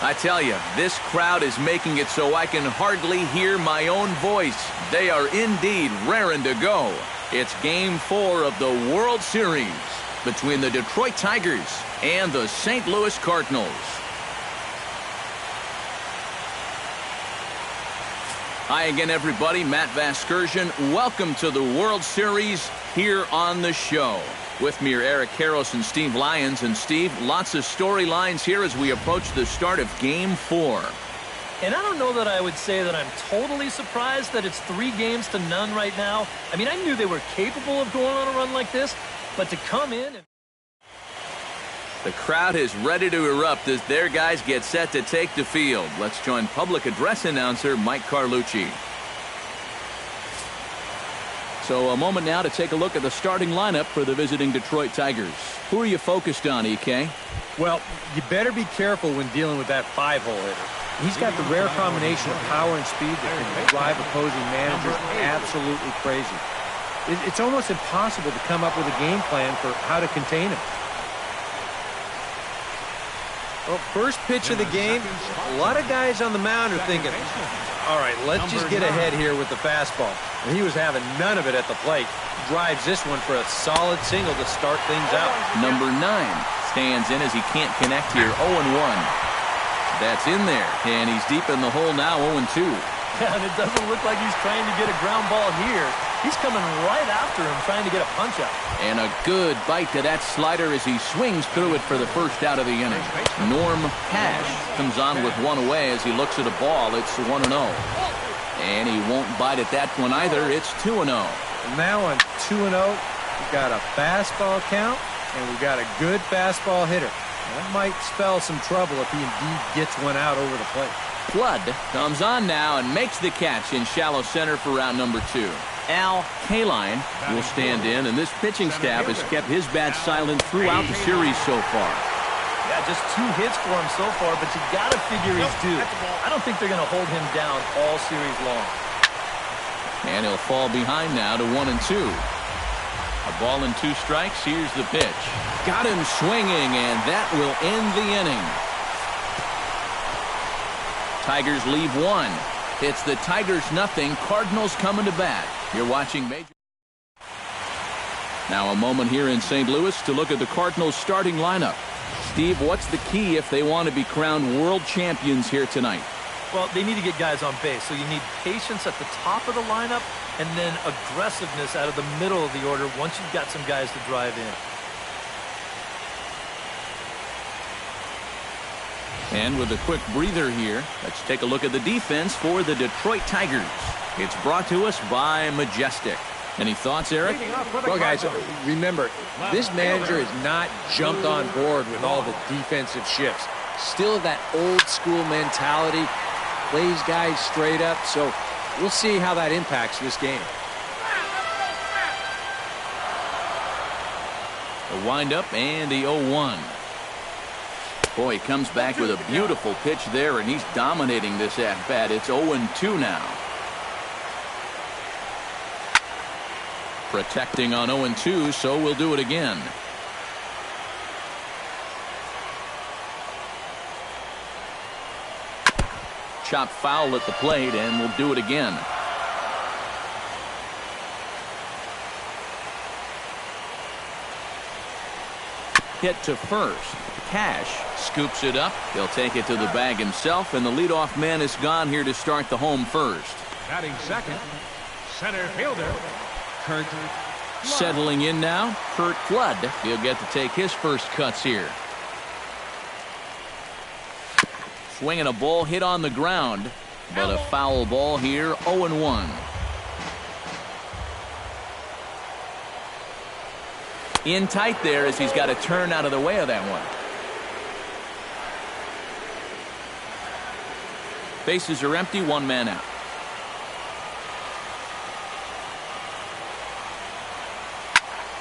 I tell you, this crowd is making it so I can hardly hear my own voice. They are indeed raring to go. It's Game 4 of the World Series between the Detroit Tigers and the St. Louis Cardinals. Hi again, everybody. Matt Vasgersian. Welcome to the World Series here on the show. With me are Eric Karros and Steve Lyons. And Steve, lots of storylines here as we approach the start of Game 4. And I don't know that I would say that I'm totally surprised that it's 3-0 right now. I mean, I knew they were capable of going on a run like this, but to come in and... The crowd is ready to erupt as their guys get set to take the field. Let's join public address announcer Mike Carlucci. So a moment now to take a look at the starting lineup for the visiting Detroit Tigers. Who are you focused on, EK? Well, you better be careful when dealing with that 5-hole hitter. He's got the rare combination of power and speed that can drive opposing managers absolutely crazy. It's almost impossible to come up with a game plan for how to contain him. Well, first pitch of the game, a lot of guys on the mound are thinking, all right, let's just get ahead here with the fastball. And he was having none of it at the plate. Drives this one for a solid single to start things out. Number 9 stands in as he can't connect here. 0-1. That's in there, and he's deep in the hole now. 0-2. Yeah, and it doesn't look like he's trying to get a ground ball here. He's coming right after him, trying to get a punch out. And a good bite to that slider as he swings through it for the first out of the inning. Norm Cash comes on with one away as he looks at a ball. It's 1-0. And he won't bite at that one either. It's 2-0. Now on 2-0, we've got a fastball count, and we've got a good fastball hitter. That might spell some trouble if he indeed gets one out over the plate. Flood comes on now and makes the catch in shallow center for round number 2. Al Kaline will stand in, and this pitching staff has kept his bat silent throughout the series so far. Yeah, just 2 hits for him so far, but you got to figure he's due. I don't think they're going to hold him down all series long. And he'll fall behind now to 1-2. A ball and 2 strikes. Here's the pitch. Got him swinging, and that will end the inning. Tigers leave 1. It's the Tigers 0, Cardinals coming to bat. You're watching Major. Now a moment here in St. Louis to look at the Cardinals starting lineup. Steve, what's the key if they want to be crowned world champions here tonight? Well, they need to get guys on base, so you need patience at the top of the lineup and then aggressiveness out of the middle of the order once you've got some guys to drive in. And with a quick breather here, let's take a look at the defense for the Detroit Tigers. It's brought to us by Majestic. Any thoughts, Eric? Well, guys, remember, this manager has not jumped on board with all the defensive shifts. Still that old school mentality, plays guys straight up, so we'll see how that impacts this game. The windup and the 0-1. Boy, he comes back with a beautiful pitch there, and he's dominating this at-bat. It's 0-2 now. Protecting on 0-2, so we'll do it again. Chop foul at the plate, and we'll do it again. Hit to first. Cash scoops it up. He'll take it to the bag himself, and the leadoff man is gone here to start the home first. Batting second, center fielder, Kurt. Settling in now, Kurt Flood. He'll get to take his first cuts here. Swinging a ball hit on the ground, but a foul ball here, 0-1. In tight there as he's got to turn out of the way of that one. Bases are empty, 1 man out.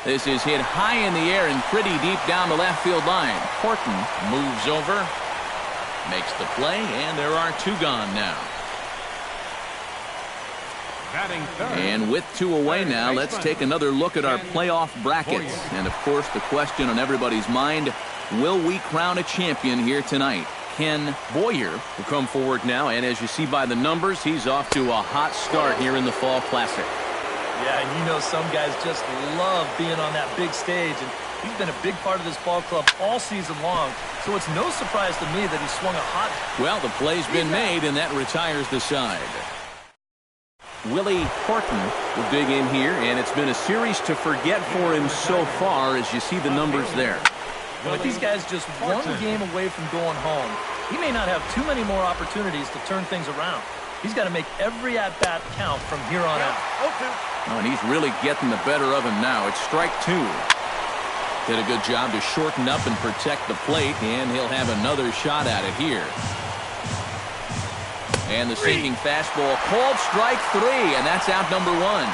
This is hit high in the air and pretty deep down the left field line. Horton moves over, makes the play, and there are 2 gone now. And with 2 away now, let's take another look at our playoff brackets. And of course, the question on everybody's mind, will we crown a champion here tonight? Ken Boyer will come forward now, and as you see by the numbers, he's off to a hot start here in the Fall Classic. Yeah, and you know some guys just love being on that big stage, and he's been a big part of this ball club all season long, so it's no surprise to me that he swung a hot... Well, the play's been made, and that retires the side. Willie Horton will dig in here, and it's been a series to forget for him so far as you see the numbers there. With these guys just one game away from going home, he may not have too many more opportunities to turn things around. He's got to make every at-bat count from here on out. Oh, and he's really getting the better of him now. It's strike two. Did a good job to shorten up and protect the plate, and he'll have another shot at it here. And the sinking fastball called strike three, and that's out number one.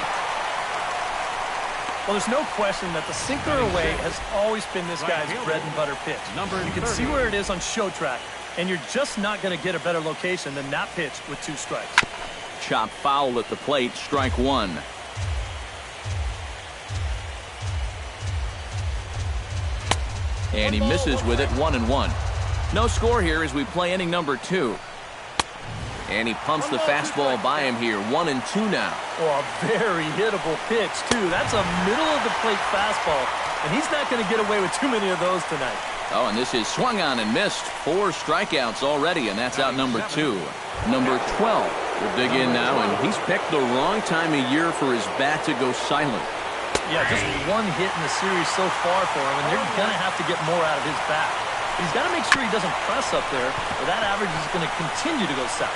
Well, there's no question that the sinker away has always been this guy's bread and butter pitch. You can see where it is on show track, and you're just not going to get a better location than that pitch with two strikes. Chop foul at the plate, strike one. And he misses with it, 1-1. No score here as we play inning number two. And he pumps the fastball by him here, 1-2 now. Oh, a very hittable pitch, too. That's a middle-of-the-plate fastball, and he's not going to get away with too many of those tonight. Oh, and this is swung on and missed. 4 strikeouts already, and that's out number two. Number 12 will dig in now, and he's picked the wrong time of year for his bat to go silent. Yeah, just one hit in the series so far for him, and they're going to have to get more out of his bat. He's got to make sure he doesn't press up there, or that average is going to continue to go south.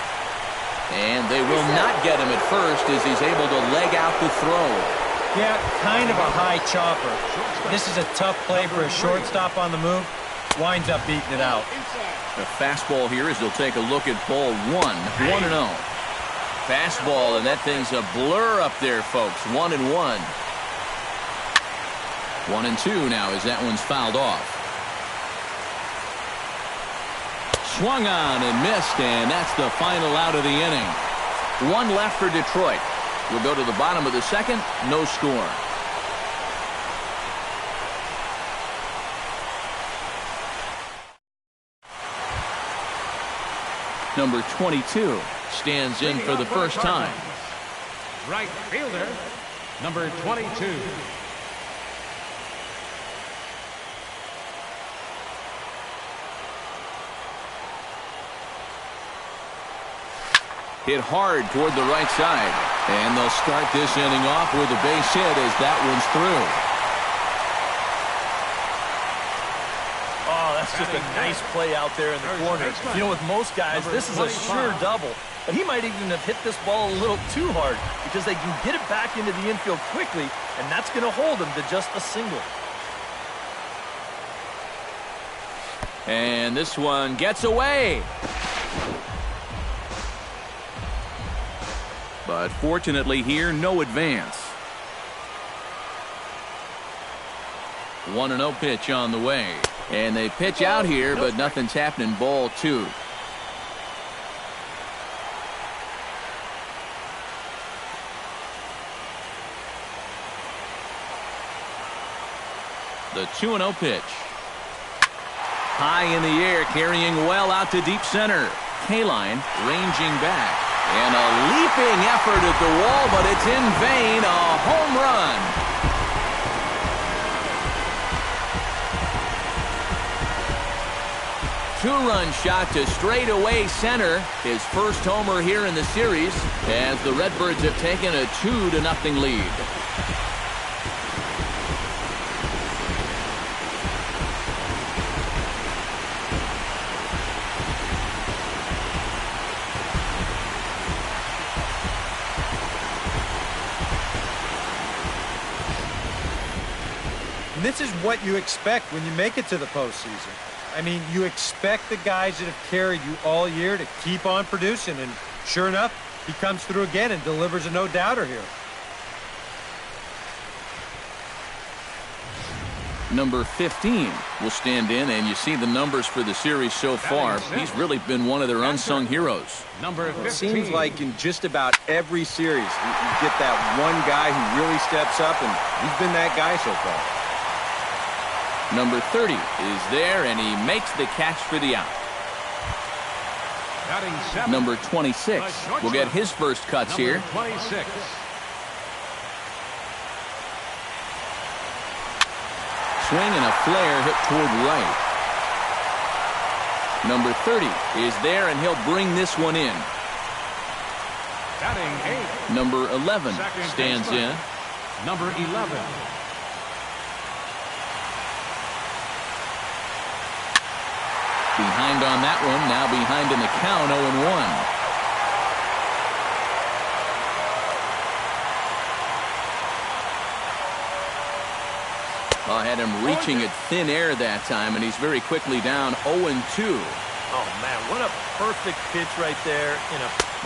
And they will not get him at first as he's able to leg out the throw. Yeah, kind of a high chopper. This is a tough play for a shortstop on the move. Winds up beating it out. The fastball here as they'll take a look at ball one. 1-0. Fastball, and that thing's a blur up there, folks. 1-1. 1-2 now as that one's fouled off. Swung on and missed, and that's the final out of the inning. One left for Detroit. We'll go to the bottom of the second. No score. Number 22 stands in for the first time. Right fielder, number 22. Hit hard toward the right side. And they'll start this inning off with a base hit as that one's through. Oh, that's just a nice play out there in the corner. You know, with most guys, this is a sure double. But he might even have hit this ball a little too hard because they can get it back into the infield quickly, and that's going to hold him to just a single. And this one gets away. But fortunately here, no advance. 1-0 pitch on the way. And they pitch out here, but nothing's happening. Ball two. The 2-0 pitch. High in the air, carrying well out to deep center. K-line ranging back. And a leaping effort at the wall, but it's in vain. A home run. Two-run shot to straightaway center. His first homer here in the series as the Redbirds have taken a 2-0 lead. And this is what you expect when you make it to the postseason. I mean, you expect the guys that have carried you all year to keep on producing, and sure enough, he comes through again and delivers a no-doubter here. Number 15 will stand in, and you see the numbers for the series so far. He's really been one of their unsung heroes. Number 15. It seems like in just about every series, you get that one guy who really steps up, and he's been that guy so far. Number 30 is there, and he makes the catch for the out. Batting 7. Number 26 will get his first cuts Number here. 26. Swing and a flare hit toward right. Number 30 is there, and he'll bring this one in. Batting 8. Number 11 Second stands baseman. in. Number 11. Behind on that one, now behind in the count, 0-1. I had him reaching at thin air that time, and he's very quickly down 0-2. Oh, man, what a perfect pitch right there.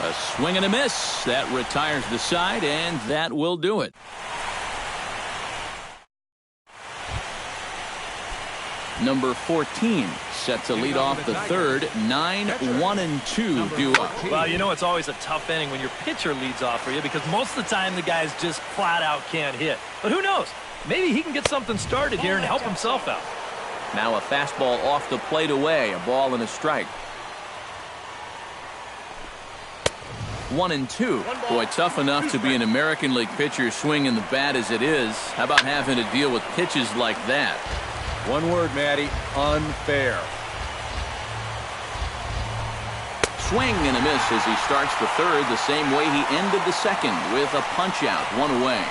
A swing and a miss. That retires the side, and that will do it. Number 14 set to lead off the third. 9-1-2 due up. Well, you know it's always a tough inning when your pitcher leads off for you because most of the time the guys just flat out can't hit. But who knows? Maybe he can get something started here and help himself out. Now a fastball off the plate away. A ball and a strike. 1-2. Boy, tough enough to be an American League pitcher swinging the bat as it is. How about having to deal with pitches like that? One word, Matty, unfair. Swing and a miss as he starts the third the same way he ended the second with a punch out, one away.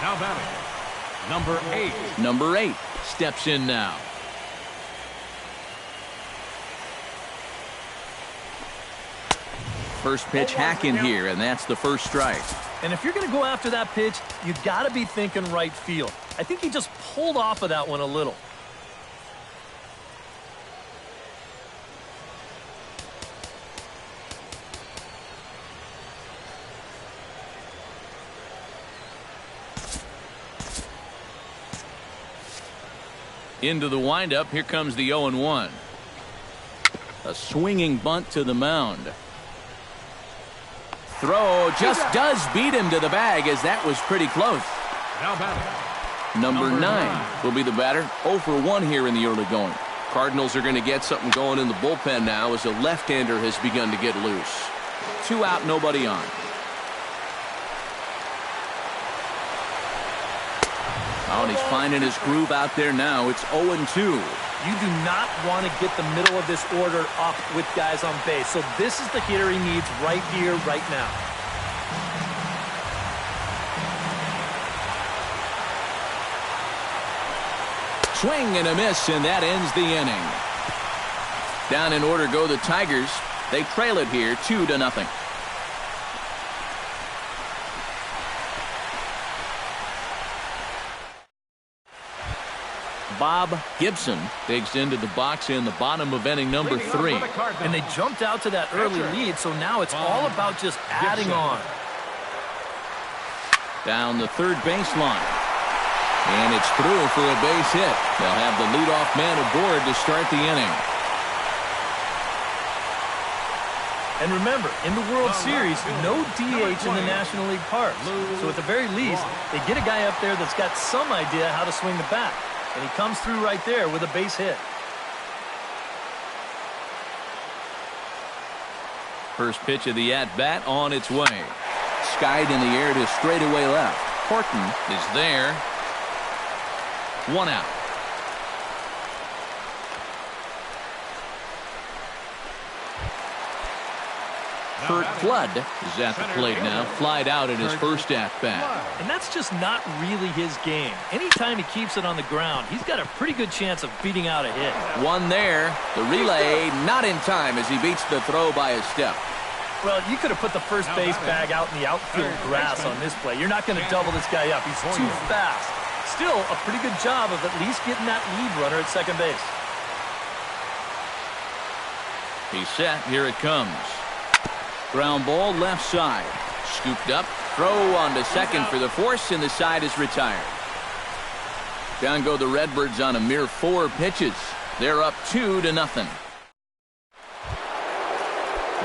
Now batting. Number 8. Number 8 steps in now. First pitch hacking here, and that's the first strike. And if you're going to go after that pitch, you got to be thinking right field. I think he just pulled off of that one a little. Into the windup, here comes the 0-1. A swinging bunt to the mound. Throw just does beat him to the bag as that was pretty close. Now batting. Number 9 will be the batter. 0 for 1 here in the early going. Cardinals are going to get something going in the bullpen now as a left-hander has begun to get loose. 2 out, nobody on. Oh, and he's finding his groove out there now. It's 0-2. You do not want to get the middle of this order up with guys on base. So this is the hitter he needs right here, right now. Swing and a miss, and that ends the inning. Down in order go the Tigers. They trail it here 2-0. Bob Gibson digs into the box in the bottom of inning number 3. And they jumped out to that early lead, so now it's all about just adding on. Down the third baseline. And it's through for a base hit. They'll have the leadoff man aboard to start the inning. And remember, in the World Series, no DH in the National League parks. So at the very least, they get a guy up there that's got some idea how to swing the bat. And he comes through right there with a base hit. First pitch of the at-bat on its way. Skied in the air to straightaway left. Horton is there. 1 out. Kurt Flood is at the plate now. Flied out in his first at-bat. And that's just not really his game. Anytime he keeps it on the ground, he's got a pretty good chance of beating out a hit. One there. The relay not in time as he beats the throw by a step. Well, you could have put the first base bag out in the outfield grass on this play. You're not going to double this guy up. He's too fast. Still a pretty good job of at least getting that lead runner at second base. He's set. Here it comes. Ground ball left side. Scooped up. Throw on to second for the force, and the side is retired. Down go the Redbirds on a mere 4 pitches. They're up 2-0.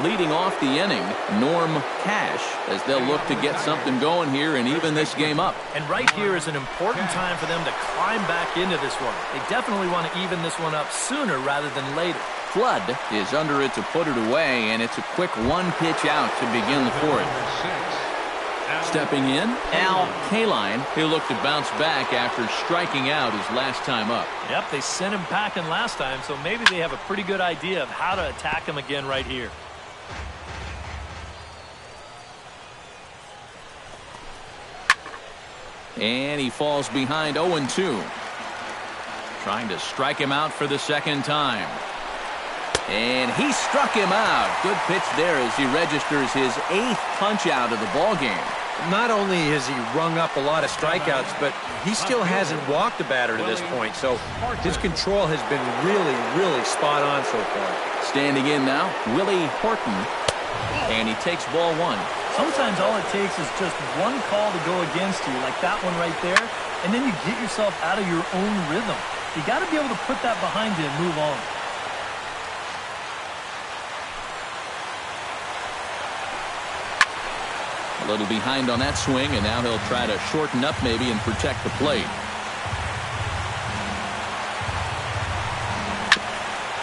Leading off the inning, Norm Cash, as they'll look to get something going here and even this game up. And right here is an important time for them to climb back into this one. They definitely want to even this one up sooner rather than later. Flood is under it to put it away, and it's a quick one-pitch out to begin the fourth. Stepping in, Al Kaline, he'll look to bounce back after striking out his last time up. Yep, they sent him packing last time, so maybe they have a pretty good idea of how to attack him again right here. And he falls behind 0-2. Trying to strike him out for the second time. And he struck him out. Good pitch there as he registers his 8th punch out of the ball game. Not only has he rung up a lot of strikeouts, but he still hasn't walked a batter to this point. So his control has been really, really spot on so far. Standing in now, Willie Horton. And he takes ball one. Sometimes all it takes is just one call to go against you, like that one right there, and then you get yourself out of your own rhythm. You got to be able to put that behind you and move on. A little behind on that swing, and now he'll try to shorten up maybe and protect the plate.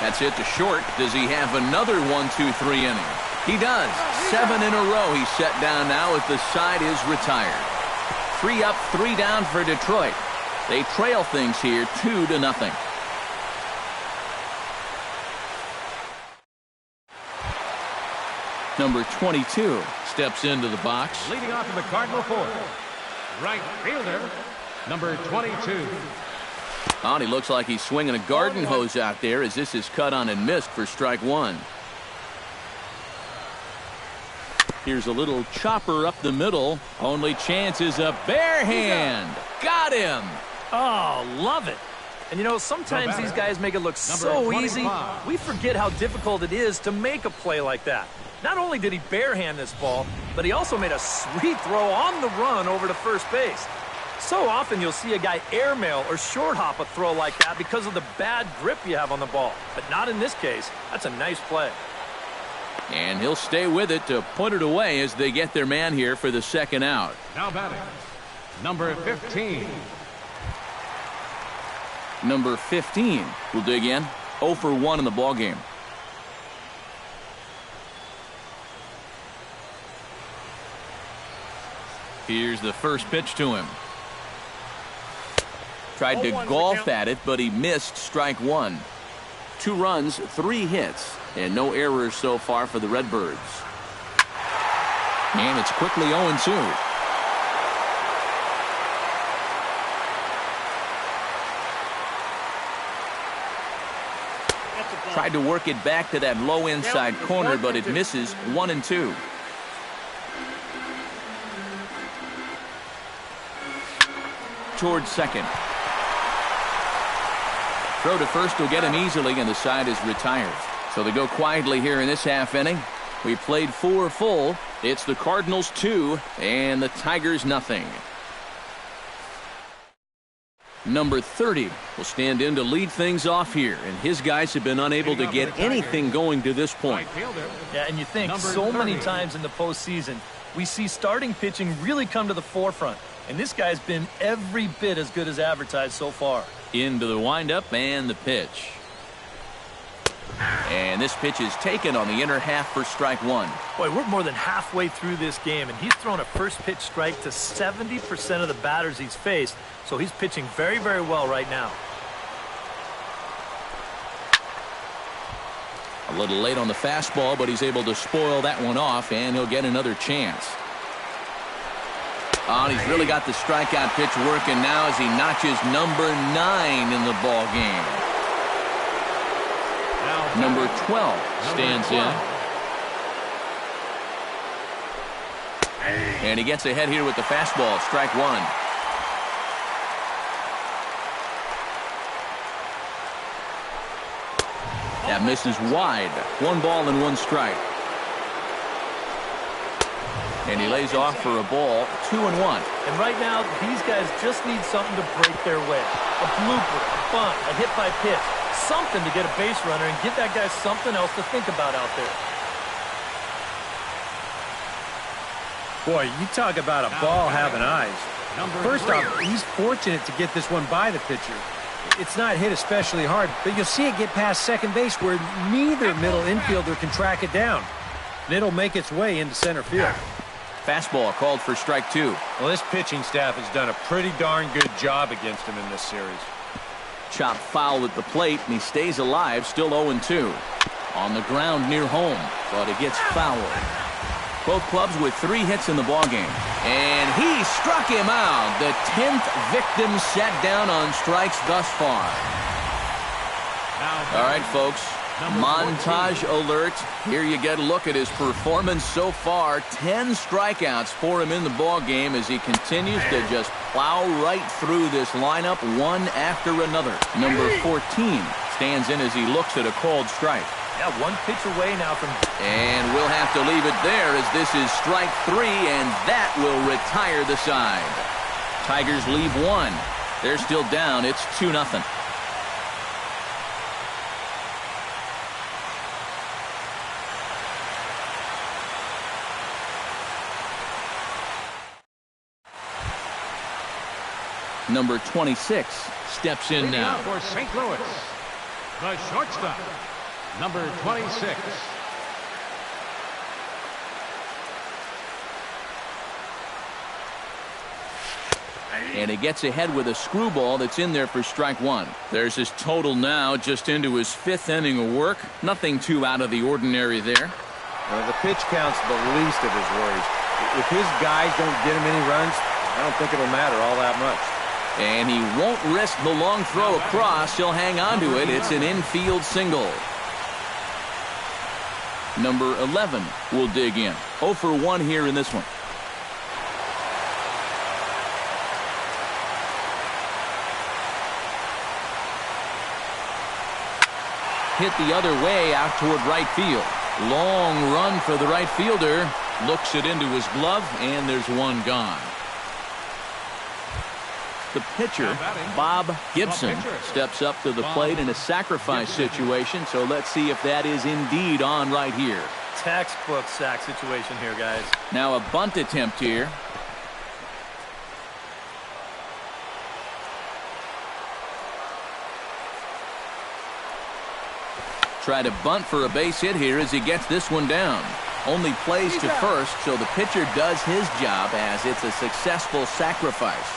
That's it to short. Does he have another 1-2-3 inning? He does. 7 in a row he's set down now as the side is retired. 3 up, 3 down for Detroit. They trail things here 2-0. Number 22 steps into the box. Leading off in the Cardinal fourth, right fielder, number 22. Oh, and he looks like he's swinging a garden hose out there as this is cut on and missed for strike one. Here's a little chopper up the middle. Only chance is a bare hand. Got him. Oh, love it. And, you know, sometimes these guys make it look so easy. We forget how difficult it is to make a play like that. Not only did he barehand this ball, but he also made a sweet throw on the run over to first base. So often you'll see a guy airmail or short hop a throw like that because of the bad grip you have on the ball. But not in this case. That's a nice play. And he'll stay with it to put it away as they get their man here for the second out. Now batting, number 15. Number 15 will dig in. 0 for 1 in the ball game. Here's the first pitch to him. Tried to golf at it, but he missed strike one. 2 runs, 3 hits, and no errors so far for the Redbirds. And it's quickly 0-2. Tried to work it back to that low inside corner, but it misses. 1-2. Towards second. Throw to first will get him easily, and the side is retired. So they go quietly here in this half inning. We played 4 full. It's the Cardinals 2 and the Tigers nothing. Number 30 will stand in to lead things off here, and his guys have been unable to get anything going to this point. Yeah, and you think so many times in the postseason, we see starting pitching really come to the forefront, and this guy's been every bit as good as advertised so far. Into the windup and the pitch. And this pitch is taken on the inner half for strike one. Boy, we're more than halfway through this game, and he's thrown a first pitch strike to 70% of the batters he's faced, so he's pitching very, very well right now. A little late on the fastball, but he's able to spoil that one off, and he'll get another chance. Oh, and he's really got the strikeout pitch working now as he notches number 9 in the ball game. Number 12 stands in. And he gets ahead here with the fastball. Strike one. That misses wide. 1 ball and 1 strike. And he lays off for a ball. 2-1. And right now, these guys just need something to break their way. A blooper, a bunt, a hit by pitch. Something to get a base runner and give that guy something else to think about out there. Boy, you talk about a ball having eyes. First off, he's fortunate to get this one by the pitcher. It's not hit especially hard, but you'll see it get past second base where neither middle infielder can track it down. And it'll make its way into center field. Fastball called for strike two. Well, this pitching staff has done a pretty darn good job against him in this series. Chopped foul at the plate, and he stays alive, still 0-2. On the ground near home, but it gets fouled. Both clubs with 3 hits in the ballgame. And he struck him out. The 10th victim set down on strikes thus far. All right, folks. Montage alert. Here you get a look at his performance so far. 10 strikeouts for him in the ballgame as he continues to just plow right through this lineup one after another. Number 14 stands in as he looks at a called strike. Yeah, 1 pitch away now from... And we'll have to leave it there as this is strike 3, and that will retire the side. Tigers leave 1. They're still down. It's 2-0. Number 26 steps in now. For St. Louis, the shortstop, number 26. And he gets ahead with a screwball that's in there for strike 1. There's his total now, just into his 5th inning of work. Nothing too out of the ordinary there. The pitch count's the least of his worries. If his guys don't get him any runs, I don't think it'll matter all that much. And he won't risk the long throw across. He'll hang on to it. It's an infield single. Number 11 will dig in. 0 for 1 here in this one. Hit the other way out toward right field. Long run for the right fielder. Looks it into his glove, and there's one gone. The pitcher, Bob Gibson, steps up to the plate in a sacrifice situation, so let's see if that is indeed on right here. Textbook sack situation here, guys. Now a bunt attempt here. Try to bunt for a base hit here as he gets this one down. Only plays to first, so the pitcher does his job as it's a successful sacrifice.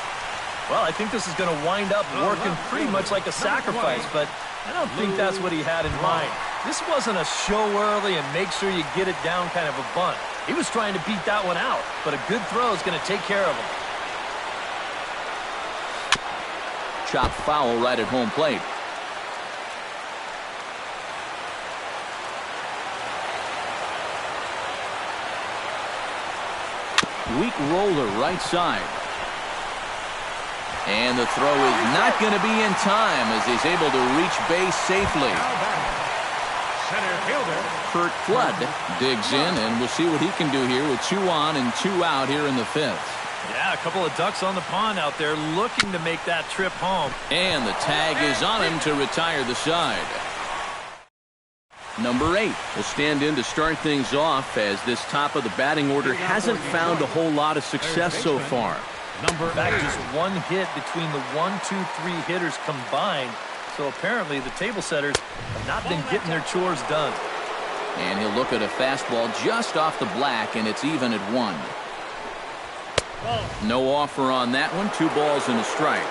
Well, I think this is going to wind up working pretty much like a sacrifice, but I don't think that's what he had in mind. This wasn't a show early and make sure you get it down kind of a bunt. He was trying to beat that one out, but a good throw is going to take care of him. Chopped foul right at home plate. Weak roller right side. And the throw is not going to be in time as he's able to reach base safely. Center fielder Kurt Flood digs in, and we'll see what he can do here with 2 on and 2 out here in the 5th. Yeah, a couple of ducks on the pond out there looking to make that trip home. And the tag is on him to retire the side. Number 8 will stand in to start things off as this top of the batting order hasn't found a whole lot of success so far. In fact, just 1 hit between the 1, 2, 3 hitters combined. So apparently the table setters have not been getting their chores done. And he'll look at a fastball just off the black, and it's even at 1. No offer on that one. 2 balls and a strike.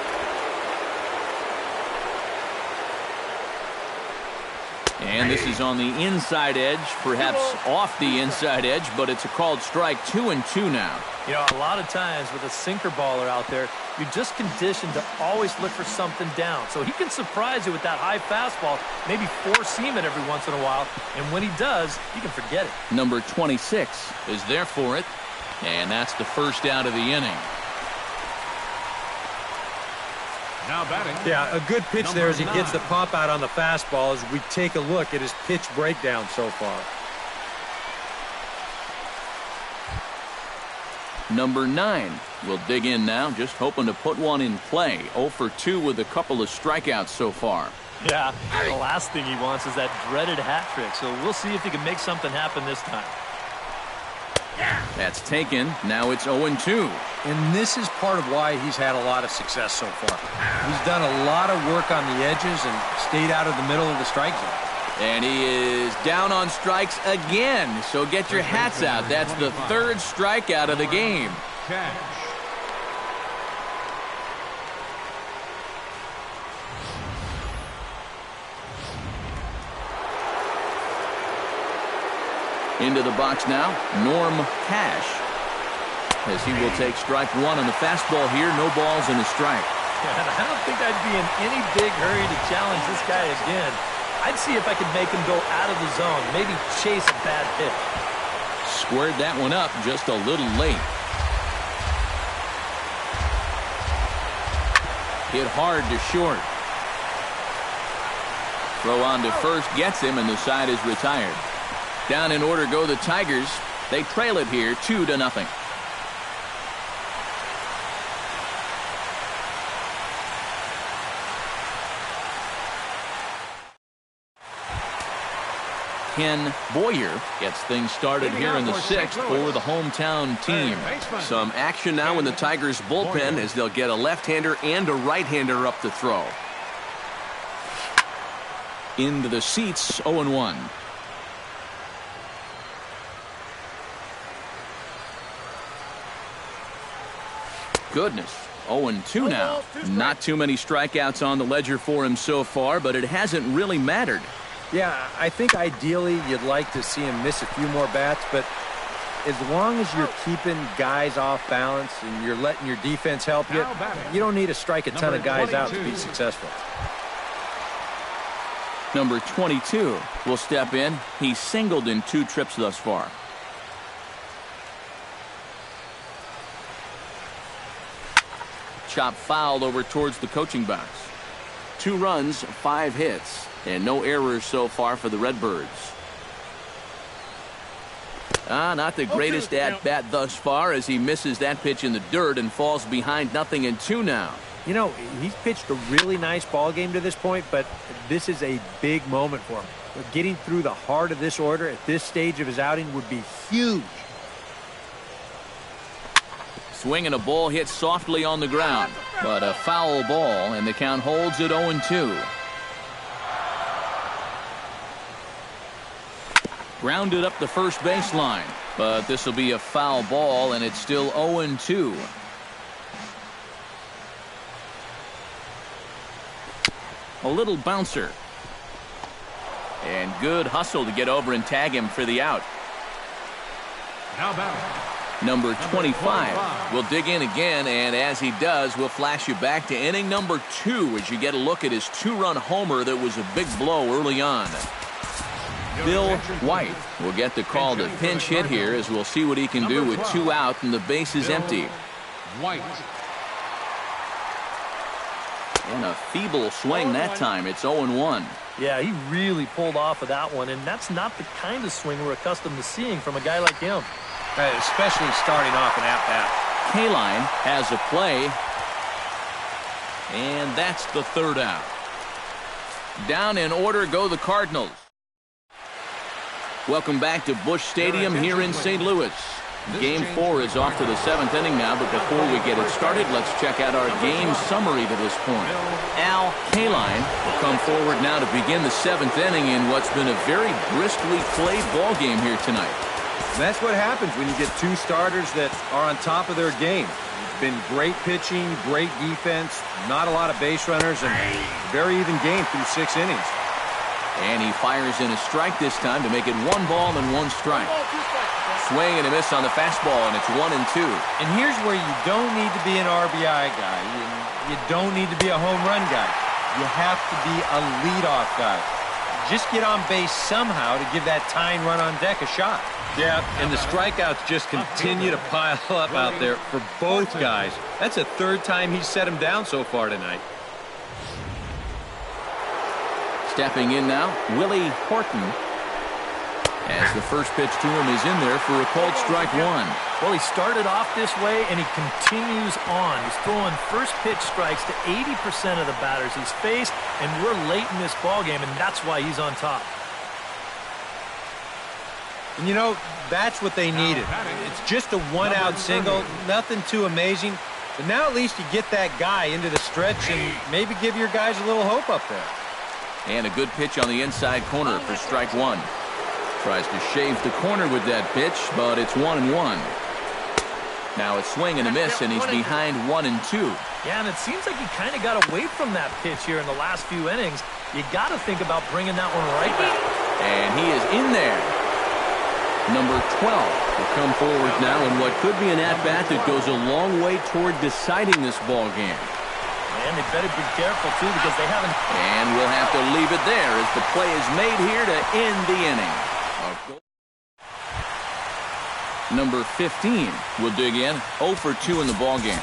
And this is on the inside edge, perhaps off the inside edge, but it's a called strike. 2-2 now. You know, a lot of times with a sinker baller out there, you're just conditioned to always look for something down. So he can surprise you with that high fastball, maybe four seam it every once in a while. And when he does, you can forget it. Number 26 is there for it. And that's the first out of the inning. Now batting. Yeah, a good pitch there as he gets the pop out on the fastball as we take a look at his pitch breakdown so far. Number 9 will dig in now, just hoping to put one in play. 0 for 2 with a couple of strikeouts so far. Yeah, the last thing he wants is that dreaded hat trick. So we'll see if he can make something happen this time. That's taken. Now it's 0-2. And this is part of why he's had a lot of success so far. He's done a lot of work on the edges and stayed out of the middle of the strike zone. And he is down on strikes again. So get your hats out. That's the third strikeout of the game. Into the box now, Norm Cash, as he will take strike one on the fastball here. No balls and a strike. I don't think I'd be in any big hurry to challenge this guy again. I'd see if I could make him go out of the zone, maybe chase a bad pitch. Squared that one up just a little late. Hit hard to short. Throw on to first gets him, and the side is retired. Down in order go the Tigers. They trail it here 2-0. Ken Boyer gets things started here in the sixth for the hometown team. Some action now in the Tigers bullpen as they'll get a left-hander and a right-hander up to throw. Into the seats, 0-1. Goodness, 0-2 now. Not too many strikeouts on the ledger for him so far, but it hasn't really mattered. Yeah, I think ideally you'd like to see him miss a few more bats, but as long as you're keeping guys off balance and you're letting your defense help you, you don't need to strike a ton of guys out to be successful. Number 22 will step in. He's singled in 2 trips thus far. Chop fouled over towards the coaching box. 2 runs, 5 hits, and no errors so far for the Redbirds. Not the greatest at-bat thus far as he misses that pitch in the dirt and falls behind 0-2 now. You know, he's pitched a really nice ball game to this point, but this is a big moment for him. Getting through the heart of this order at this stage of his outing would be huge. Swing and a ball hit softly on the ground, but a foul ball, and the count holds at 0-2. Grounded up the first baseline, but this will be a foul ball, and it's still 0-2. A little bouncer. And good hustle to get over and tag him for the out. Now batting. Number 25 will dig in again, and as he does, we'll flash you back to inning number 2 as you get a look at his 2-run homer that was a big blow early on. Bill White will get the call to pinch hit here as we'll see what he can do with 2 out and the base is empty. White. And a feeble swing that time. It's 0-1. Yeah, he really pulled off of that one, and that's not the kind of swing we're accustomed to seeing from a guy like him. Especially starting off an at-bat. Kaline has a play, and that's the 3rd out. Down in order go the Cardinals. Welcome back to Busch Stadium here in St. Louis. Game 4 is off to the 7th inning now, but before we get it started, let's check out our game summary to this point. Al Kaline will come forward now to begin the 7th inning in what's been a very briskly played ball game here tonight. And that's what happens when you get 2 starters that are on top of their game. It's been great pitching, great defense, not a lot of base runners, and very even game through 6 innings. And he fires in a strike this time to make it 1 ball and 1 strike. Swing and a miss on the fastball, and it's 1-2. And here's where you don't need to be an RBI guy. You don't need to be a home run guy. You have to be a leadoff guy. Just get on base somehow to give that tying run on deck a shot. Yeah, and the strikeouts just continue to pile up out there for both guys. That's the 3rd time he's set him down so far tonight. Stepping in now, Willie Horton. As the first pitch to him is in there for a called strike 1. Well, he started off this way, and he continues on. He's throwing first pitch strikes to 80% of the batters he's faced, and we're late in this ballgame, and that's why he's on top. And, you know, that's what they needed. It's just a one-out single, nothing too amazing. But now at least you get that guy into the stretch and maybe give your guys a little hope up there. And a good pitch on the inside corner for strike one. Tries to shave the corner with that pitch, but it's 1-1. Now a swing and a miss, and he's behind 1-2. Yeah, and it seems like he kind of got away from that pitch here in the last few innings. You got to think about bringing that one right back. And he is in there. Number 12 will come forward now in what could be an at-bat that goes a long way toward deciding this ball game. And they better be careful, too, because they haven't... And we'll have to leave it there as the play is made here to end the inning. Number 15 will dig in, 0 for 2 in the ball game.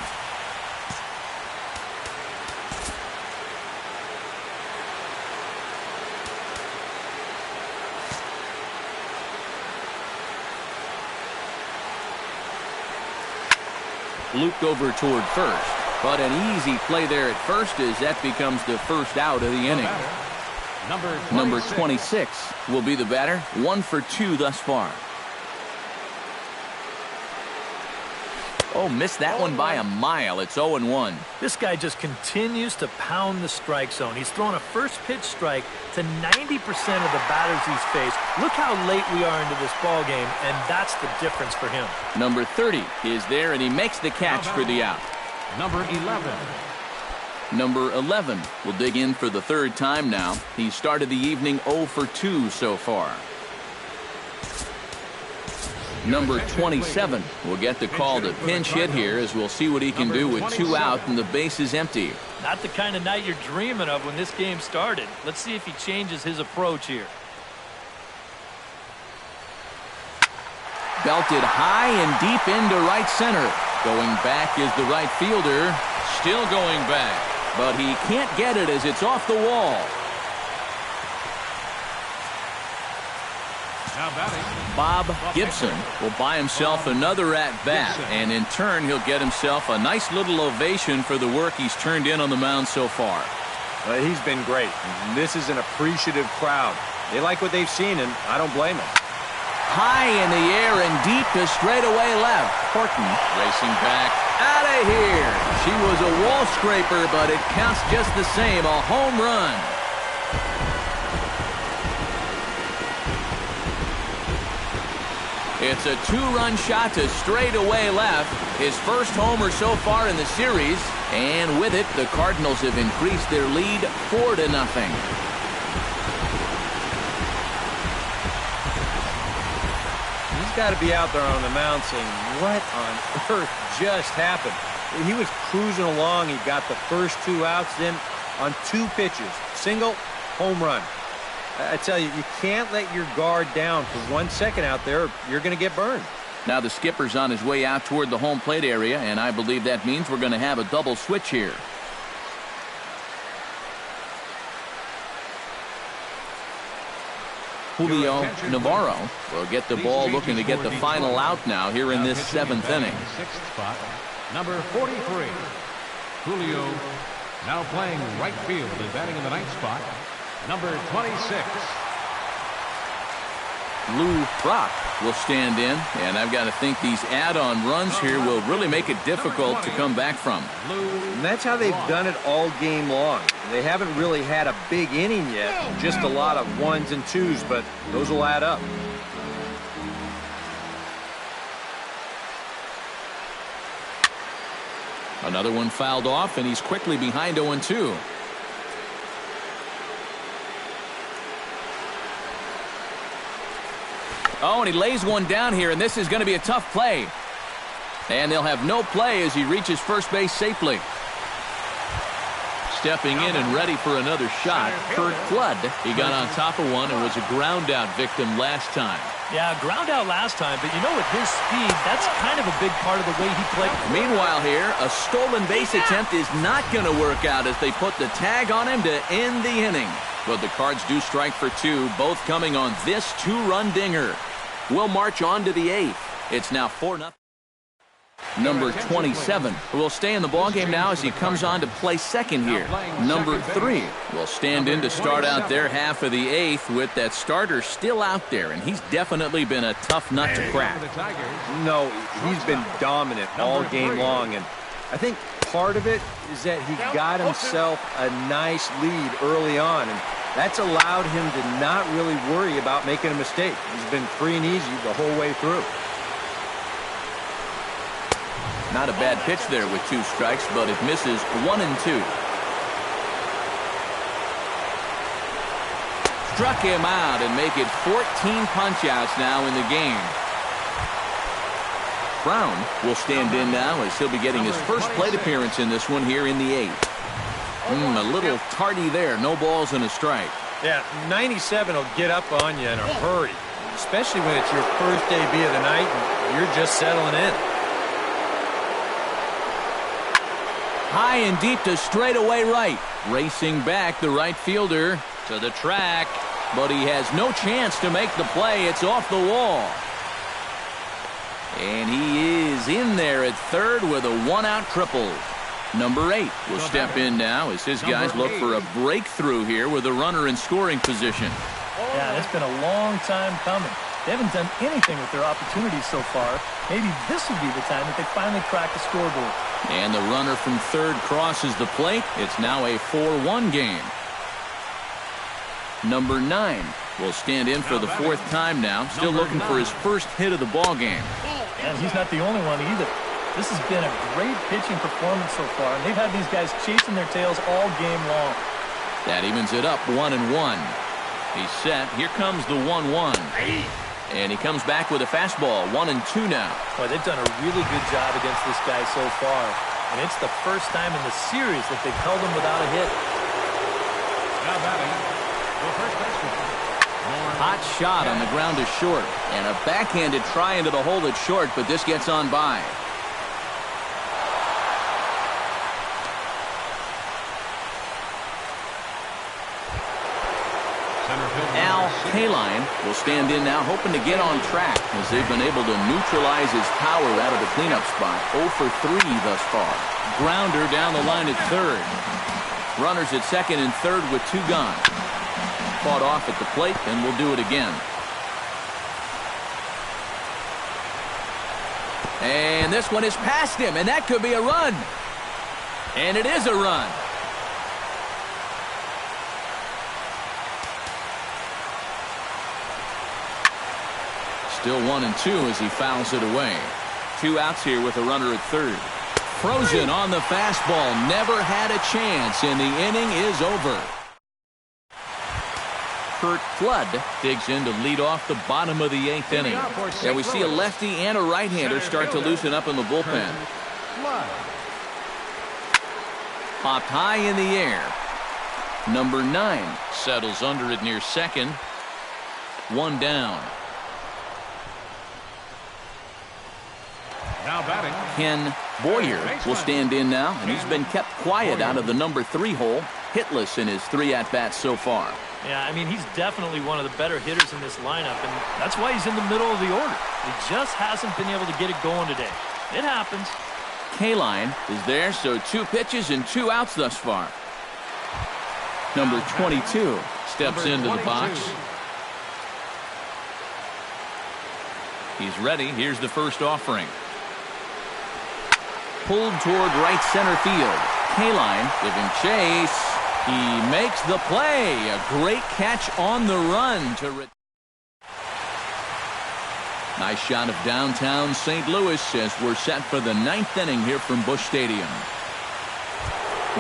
Looped over toward first, but an easy play there at first as that becomes the first out of the inning. Number 26 will be the batter, 1 for 2 thus far. Oh, missed that one by a mile. It's 0-1. This guy just continues to pound the strike zone. He's thrown a first pitch strike to 90% of the batters he's faced. Look how late we are into this ball game, and that's the difference for him. Number 30 is there, and he makes the catch for the out. Number 11. Number 11 will dig in for the third time now. He started the evening 0 for 2 so far. Number 27 will get the call to pinch hit here as we'll see what he can do with 2 out and the bases empty. Not the kind of night you're dreaming of when this game started. Let's see if he changes his approach here. Belted high and deep into right center. Going back is the right fielder. Still going back, but he can't get it as it's off the wall. Bob Gibson will buy himself another at-bat, and in turn he'll get himself a nice little ovation for the work he's turned in on the mound so far. He's been great. This is an appreciative crowd. They like what they've seen, and I don't blame them. High in the air and deep to straightaway left. Horton racing back. Out of here. She was a wall scraper, but it counts just the same. A home run. It's a 2-run shot to straightaway left. His first homer so far in the series. And with it, the Cardinals have increased their lead 4-0. He's got to be out there on the mound saying, what on earth just happened? He was cruising along. He got the first 2 outs, then on 2 pitches. Single, home run. I tell you, you can't let your guard down for 1 second out there. You're going to get burned. Now the skipper's on his way out toward the home plate area, and I believe that means we're going to have a double switch here. Julio Navarro will get the ball, looking to get the final out now here in this 7th inning. Spot, number 43. Julio now playing right field and batting in the 9th spot. Number 26. Lou Brock will stand in, and I've got to think these add-on runs here will really make it difficult to come back from. And that's how they've done it all game long. They haven't really had a big inning yet, just a lot of 1s and 2s, but those will add up. Another one fouled off, and he's quickly behind 0-2. Oh, and he lays one down here, and this is going to be a tough play. And they'll have no play as he reaches first base safely. Stepping in and ready for another shot, Kurt Flood. He got on top of one and was a ground-out victim last time. Yeah, ground out last time, but you know, with his speed, that's kind of a big part of the way he played. Meanwhile here, a stolen base attempt is not going to work out as they put the tag on him to end the inning. But the Cards do strike for 2, both coming on this 2-run dinger. We'll march on to the 8th. It's now 4-0. Number 27 will stay in the ballgame now as he comes on to play second here. Number 3 will stand in to start out their half of the 8th with that starter still out there, and he's definitely been a tough nut to crack. No, he's been dominant all game long, and I think part of it is that he got himself a nice lead early on, and that's allowed him to not really worry about making a mistake. He's been free and easy the whole way through. Not a bad pitch there with 2 strikes, but it misses 1 and 2. Struck him out and make it 14 punch-outs now in the game. Brown will stand in now as he'll be getting his first plate appearance in this one here in the 8th. A little tardy there. No balls and a strike. Yeah, 97 will get up on you in a hurry, especially when it's your first debut of the night and you're just settling in. High and deep to straightaway right. Racing back the right fielder to the track, but he has no chance to make the play. It's off the wall. And he is in there at third with a 1-out triple. Number 8 will step in now as his guys look for a breakthrough here with a runner in scoring position. Yeah, it's been a long time coming. They haven't done anything with their opportunities so far. Maybe this will be the time that they finally crack the scoreboard. And the runner from third crosses the plate. It's now a 4-1 game. Number 9 will stand in for the 4th time now, still looking for his first hit of the ball game. And he's not the only one either. This has been a great pitching performance so far, and they've had these guys chasing their tails all game long. That evens it up 1-1. He's set. Here comes the 1-1. And he comes back with a fastball. 1-2 now. Boy, they've done a really good job against this guy so far. And it's the first time in the series that they've held him without a hit. Now batting, the first baseman. Hot shot on the ground to short. And a backhanded try into the hole at short, but this gets on by. Al Kaline will stand in now, hoping to get on track as they've been able to neutralize his power out of the cleanup spot. 0 for 3 thus far. Grounder down the line at third. Runners at second and third with 2 gone. Fought off at the plate, and we'll do it again. And this one is past him, and that could be a run. And it is a run. Still 1-2 as he fouls it away. 2 outs here with a runner at third. Frozen on the fastball. Never had a chance, and the inning is over. Kurt Flood digs in to lead off the bottom of the 8th inning. And we see a lefty and a right-hander start to loosen up in the bullpen. Popped high in the air. Number 9 settles under it near second. 1 down. Now batting, Ken Boyer will stand in now, and he's been kept quiet out of the number 3 hole, hitless in his 3 at-bats so far. Yeah, I mean, he's definitely one of the better hitters in this lineup, and that's why he's in the middle of the order. He just hasn't been able to get it going today. It happens. Kaline is there, so 2 pitches and 2 outs thus far. Number 22 steps into the box. He's ready. Here's the first offering. Pulled toward right center field. Kaline giving chase. He makes the play. A great catch on the run to nice shot of downtown St. Louis as we're set for the 9th inning here from Busch Stadium.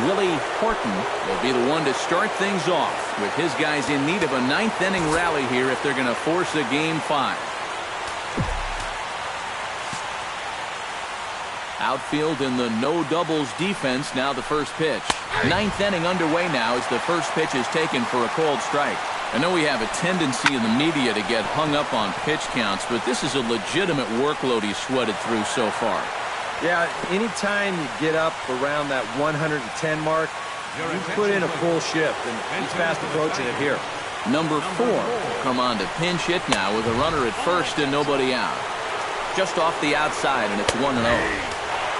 Willie Horton will be the one to start things off with his guys in need of a 9th inning rally here if they're going to force a game 5. Outfield in the no doubles defense. Now the first pitch. 9th inning underway now as the first pitch is taken for a called strike. I know we have a tendency in the media to get hung up on pitch counts, but this is a legitimate workload he's sweated through so far. Yeah, anytime you get up around that 110 mark, you put in a full shift, and he's fast approaching it here. Number 4 will come on to pinch hit now with a runner at first and nobody out. just off the outside, and it's 1-0.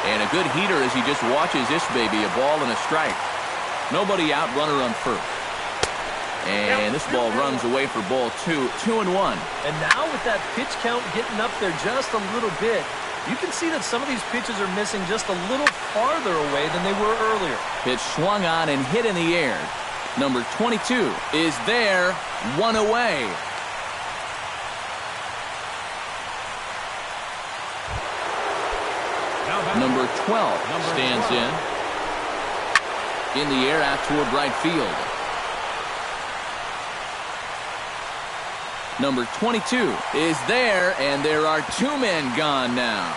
And a good heater as he just watches this baby, a ball and a strike. Nobody out, runner on first. And this ball runs away for ball 2, 2-1. And now with that pitch count getting up there just a little bit, you can see that some of these pitches are missing just a little farther away than they were earlier. Pitch swung on and hit in the air. Number 22 is there, 1 away. Number 12 stands in the air out toward right field. Number 22 is there, and there are 2 men gone now.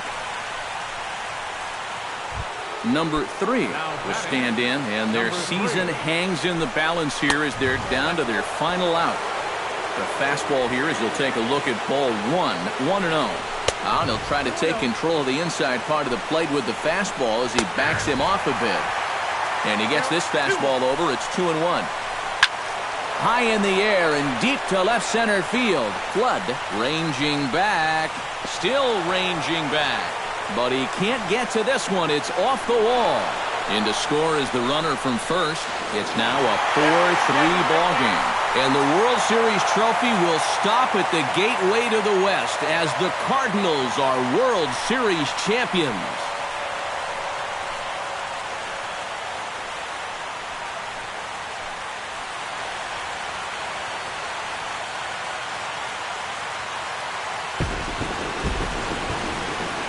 Number 3 will stand in, and their season hangs in the balance here as they're down to their final out. The fastball here as he'll take a look at ball 1, 1-0. And he'll try to take control of the inside part of the plate with the fastball as he backs him off a bit. And he gets this fastball over. It's 2-1. High in the air and deep to left center field. Flood ranging back. Still ranging back. But he can't get to this one. It's off the wall. In to score is the runner from first. It's now a 4-3 ball game. And the World Series trophy will stop at the gateway to the West as the Cardinals are World Series champions.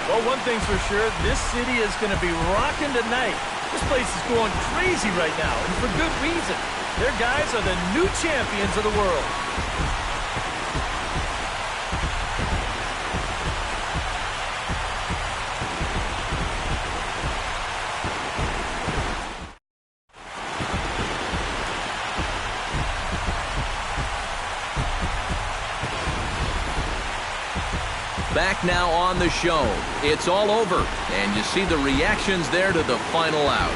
Well, one thing's for sure, this city is going to be rocking tonight. This place is going crazy right now, and for good reason. Their guys are the new champions of the world. Back now on the show. It's all over, and you see the reactions there to the final out.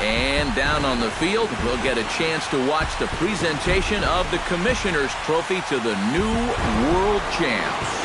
And down on the field, we'll get a chance to watch the presentation of the Commissioner's Trophy to the new World Champs.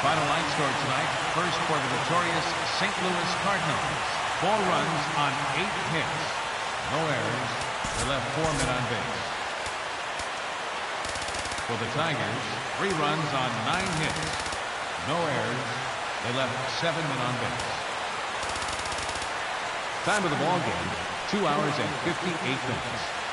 Final line score tonight. First for the victorious St. Louis Cardinals. 4 runs on 8 hits. No errors. They left 4 men on base. For the Tigers, 3 runs on 9 hits. No errors. They left 7 men on base. Time of the ball game, 2 hours and 58 minutes.